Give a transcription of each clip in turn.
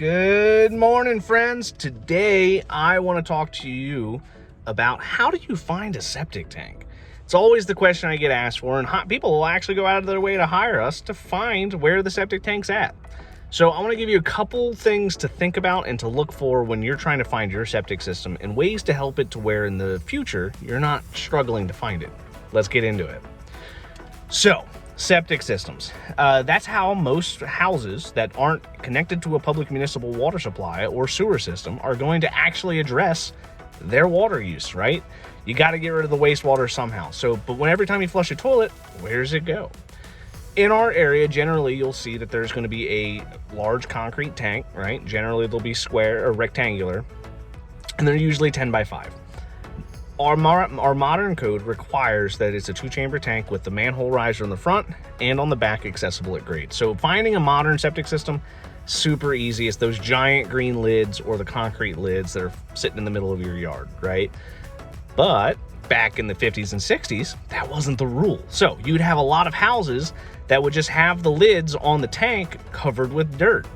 Good morning, friends. Today, I want to talk to you about how do you find a septic tank? It's always the question I get asked for, and people will actually go out of their way to hire us to find where the septic tank's at. So I want to give you a couple things to think about and to look for when you're trying to find your septic system and ways to help it to where in the future, you're not struggling to find it. Let's get into it. So, septic systems. That's how most houses that aren't connected to a public municipal water supply or sewer system are going to actually address their water use, right? You got to get rid of the wastewater somehow. But every time you flush a toilet, where does it go? In our area, generally, you'll see that there's going to be a large concrete tank, right? Generally, they'll be square or rectangular, and they're usually 10 by 5. Our modern code requires that it's a 2-chamber tank with the manhole riser on the front and on the back accessible at grade. So finding a modern septic system, super easy. It's those giant green lids or the concrete lids that are sitting in the middle of your yard, right? But back in the 50s and 60s, that wasn't the rule. So you'd have a lot of houses that would just have the lids on the tank covered with dirt.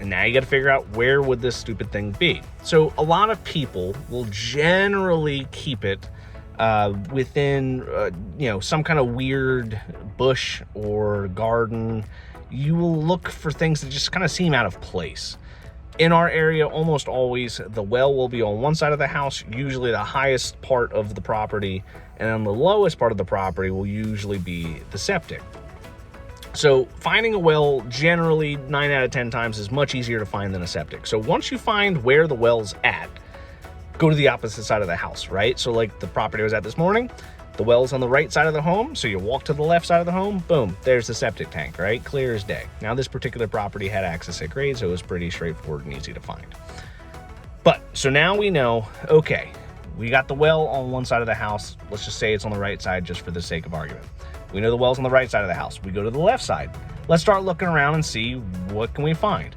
And now you got to figure out where would this stupid thing be. So a lot of people will generally keep it within, some kind of weird bush or garden. You will look for things that just kind of seem out of place. In our area, almost always the well will be on one side of the house, usually the highest part of the property, and on the lowest part of the property will usually be the septic. So finding a well generally 9 out of 10 times is much easier to find than a septic. So once you find where the well's at, go to the opposite side of the house, right? So like the property I was at this morning, the well's on the right side of the home. So you walk to the left side of the home, boom, there's the septic tank, right? Clear as day. Now this particular property had access at grade, so it was pretty straightforward and easy to find. So now we know, okay, we got the well on one side of the house. Let's just say it's on the right side just for the sake of argument. We know the well's on the right side of the house. We go to the left side. Let's start looking around and see what can we find.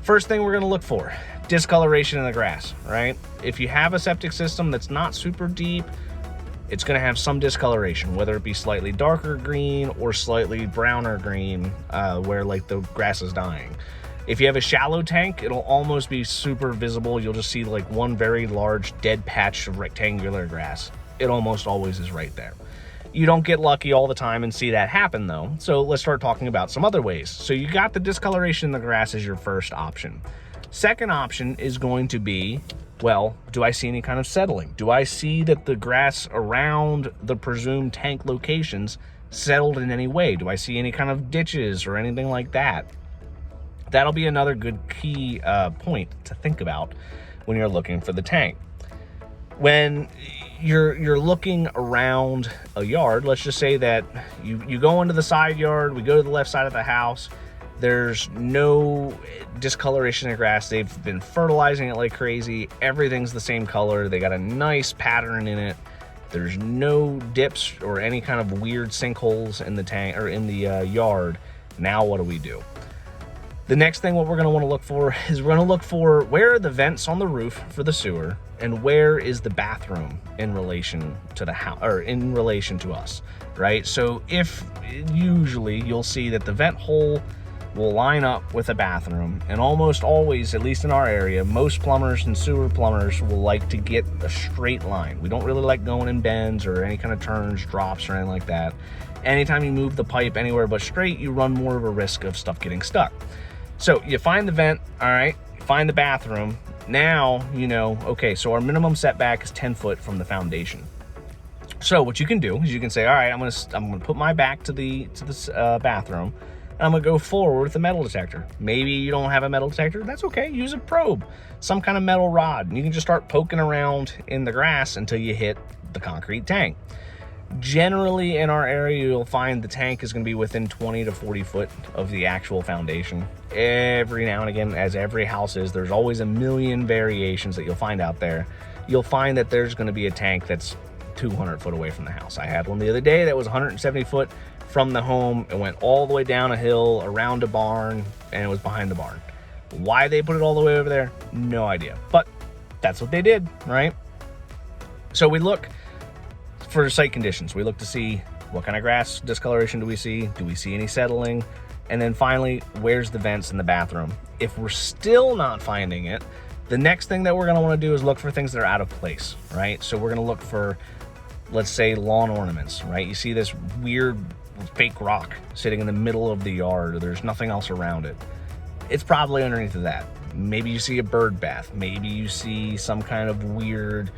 First thing we're going to look for, discoloration in the grass, right? If you have a septic system that's not super deep, it's going to have some discoloration, whether it be slightly darker green or slightly browner green, where like the grass is dying. If you have a shallow tank, it'll almost be super visible. You'll just see like one very large dead patch of rectangular grass. It almost always is right there. You don't get lucky all the time and see that happen though. So let's start talking about some other ways. So you got the discoloration in the grass as your first option. Second option is going to be, well, do I see any kind of settling? Do I see that the grass around the presumed tank locations settled in any way? Do I see any kind of ditches or anything like that? That'll be another good key point to think about when you're looking for the tank. When you're looking around a yard, let's just say that you go into the side yard, we go to the left side of the house, there's no discoloration in the grass, they've been fertilizing it like crazy, everything's the same color, they got a nice pattern in it, there's no dips or any kind of weird sinkholes in the tank or in the yard. Now what do we do? The next thing what we're going to want to look for is we're going to look for where are the vents on the roof for the sewer and where is the bathroom in relation to the house or in relation to us, right? So if usually you'll see that the vent hole will line up with a bathroom, and almost always, at least in our area, most plumbers and sewer plumbers will like to get a straight line. We don't really like going in bends or any kind of turns, drops, or anything like that. Anytime you move the pipe anywhere but straight, you run more of a risk of stuff getting stuck. So you find the vent, all right, you find the bathroom. Now, you know, okay, so our minimum setback is 10 foot from the foundation. So what you can do is you can say, all right, I'm gonna put my back to the bathroom, and I'm gonna go forward with a metal detector. Maybe you don't have a metal detector, that's okay, use a probe, some kind of metal rod, and you can just start poking around in the grass until you hit the concrete tank. Generally in our area, you'll find the tank is going to be within 20 to 40 foot of the actual foundation. Every now and again, as every house is, there's always a million variations that you'll find out there. You'll find that there's going to be a tank that's 200 foot away from the house. I had one the other day that was 170 foot from the home. It went all the way down a hill, around a barn, and it was behind the barn. Why they put it all the way over there, no idea. But that's what they did, right? So we look for site conditions. We look to see what kind of grass discoloration do we see? Do we see any settling? And then finally, where's the vents in the bathroom? If we're still not finding it, the next thing that we're going to want to do is look for things that are out of place, right? So we're going to look for, let's say, lawn ornaments, right? You see this weird fake rock sitting in the middle of the yard, or there's nothing else around it. It's probably underneath of that. Maybe you see a bird bath. Maybe you see some kind of weird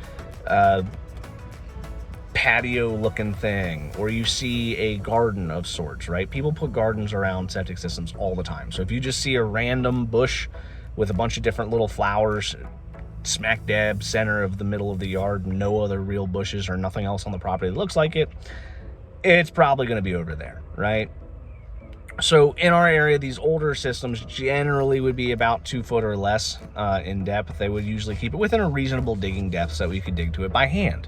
patio looking thing, or you see a garden of sorts, right? People put gardens around septic systems all the time. So if you just see a random bush with a bunch of different little flowers smack dab center of the middle of the yard, no other real bushes or nothing else on the property that looks like it, it's probably going to be over there, right? So in our area, these older systems generally would be about 2 foot or less in depth. They would usually keep it within a reasonable digging depth so we could dig to it by hand.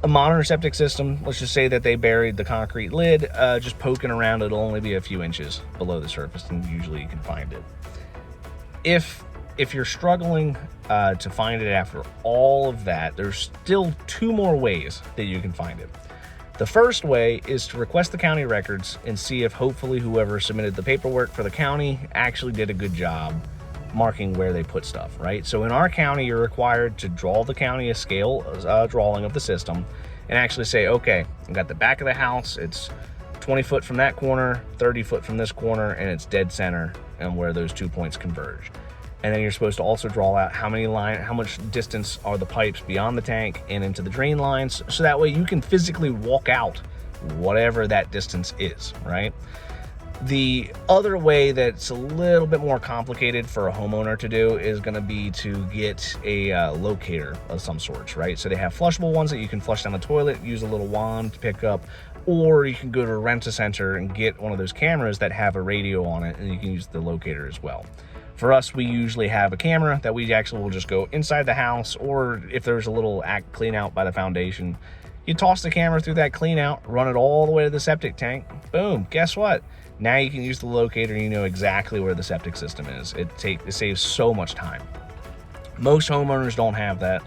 A modern septic system, let's just say that they buried the concrete lid, just poking around, it'll only be a few inches below the surface, and usually you can find it. If you're struggling to find it after all of that, there's still 2 more ways that you can find it. The first way is to request the county records and see if hopefully whoever submitted the paperwork for the county actually did a good job marking where they put stuff, right? So in our county, you're required to draw the county a scale drawing of the system and actually say, okay, I've got the back of the house, it's 20 foot from that corner, 30 foot from this corner, and it's dead center and where those 2 points converge. And then you're supposed to also draw out how much distance are the pipes beyond the tank and into the drain lines, so that way you can physically walk out whatever that distance is, right? The other way that's a little bit more complicated for a homeowner to do is going to be to get a locator of some sorts, right? So they have flushable ones that you can flush down the toilet, use a little wand to pick up, or you can go to a rent-a-center and get one of those cameras that have a radio on it, and you can use the locator as well. For us, we usually have a camera that we actually will just go inside the house, or if there's a little clean out by the foundation, you toss the camera through that clean out, run it all the way to the septic tank. Boom, guess what? Now you can use the locator and you know exactly where the septic system is. It saves so much time. Most homeowners don't have that.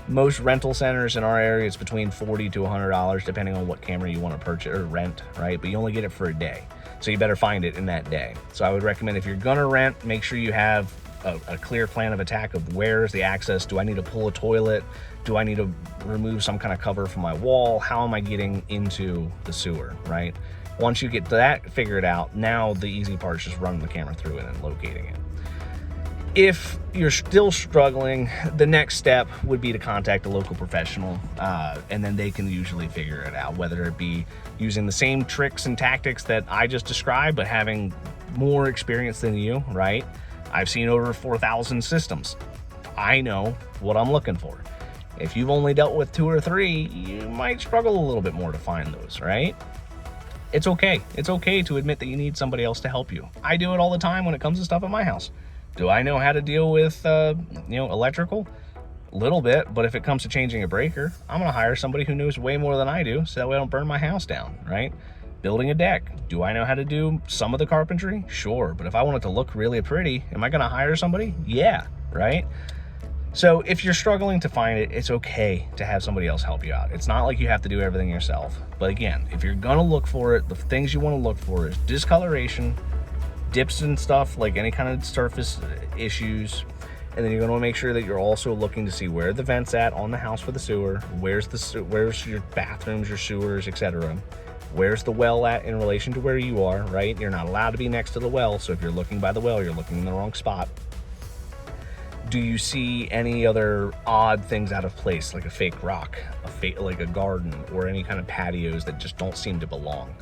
Most rental centers in our area, it's between $40 to $100, depending on what camera you want to purchase or rent, right? But you only get it for a day. So you better find it in that day. So I would recommend, if you're gonna rent, make sure you have a clear plan of attack of where's the access. Do I need to pull a toilet? Do I need to remove some kind of cover from my wall? How am I getting into the sewer, right? Once you get that figured out, now the easy part is just running the camera through it and locating it. If you're still struggling, the next step would be to contact a local professional, and then they can usually figure it out, whether it be using the same tricks and tactics that I just described, but having more experience than you, right? I've seen over 4,000 systems. I know what I'm looking for. If you've only dealt with 2 or 3, you might struggle a little bit more to find those, right? It's okay. It's okay to admit that you need somebody else to help you. I do it all the time when it comes to stuff at my house. Do I know how to deal with, electrical? A little bit, but if it comes to changing a breaker, I'm gonna hire somebody who knows way more than I do, so that way I don't burn my house down, right? Building a deck. Do I know how to do some of the carpentry? Sure, but if I want it to look really pretty, am I gonna hire somebody? Yeah, right? So if you're struggling to find it, it's okay to have somebody else help you out. It's not like you have to do everything yourself. But again, if you're gonna look for it, the things you wanna look for is discoloration, dips and stuff, like any kind of surface issues, and then you're going to make sure that you're also looking to see where the vent's at on the house for the sewer, where's your bathrooms, your sewers, etc. Where's the well at in relation to where you are, right? You're not allowed to be next to the well, so if you're looking by the well, you're looking in the wrong spot. Do you see any other odd things out of place, like a fake rock, like a garden, or any kind of patios that just don't seem to belong?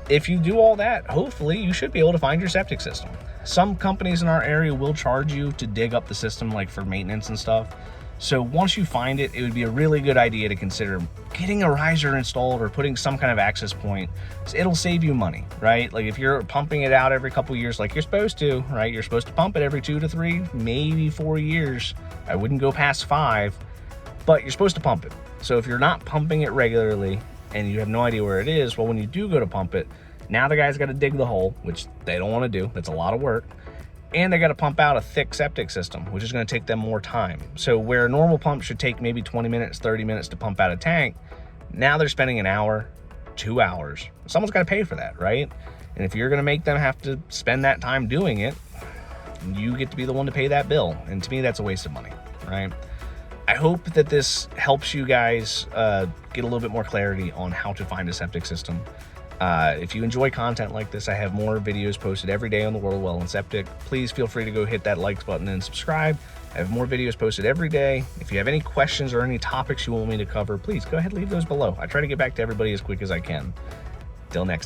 If you do all that, hopefully you should be able to find your septic system. Some companies in our area will charge you to dig up the system, like for maintenance and stuff. So once you find it, it would be a really good idea to consider getting a riser installed or putting some kind of access point. It'll save you money, right? Like if you're pumping it out every couple years like you're supposed to, right? You're supposed to pump it every 2 to 3, maybe 4 years. I wouldn't go past 5, but you're supposed to pump it. So if you're not pumping it regularly and you have no idea where it is, well, when you do go to pump it, now the guy's got to dig the hole, which they don't want to do. That's a lot of work. And they got to pump out a thick septic system, which is going to take them more time. So where a normal pump should take maybe 20 minutes, 30 minutes to pump out a tank, now they're spending an hour, 2 hours. Someone's got to pay for that, right? And if you're going to make them have to spend that time doing it, and you get to be the one to pay that bill. And to me, that's a waste of money, right? I hope that this helps you guys get a little bit more clarity on how to find a septic system. If you enjoy content like this, I have more videos posted every day on the World Well and Septic. Please feel free to go hit that likes button and subscribe. I have more videos posted every day. If you have any questions or any topics you want me to cover, please go ahead and leave those below. I try to get back to everybody as quick as I can. Till next time.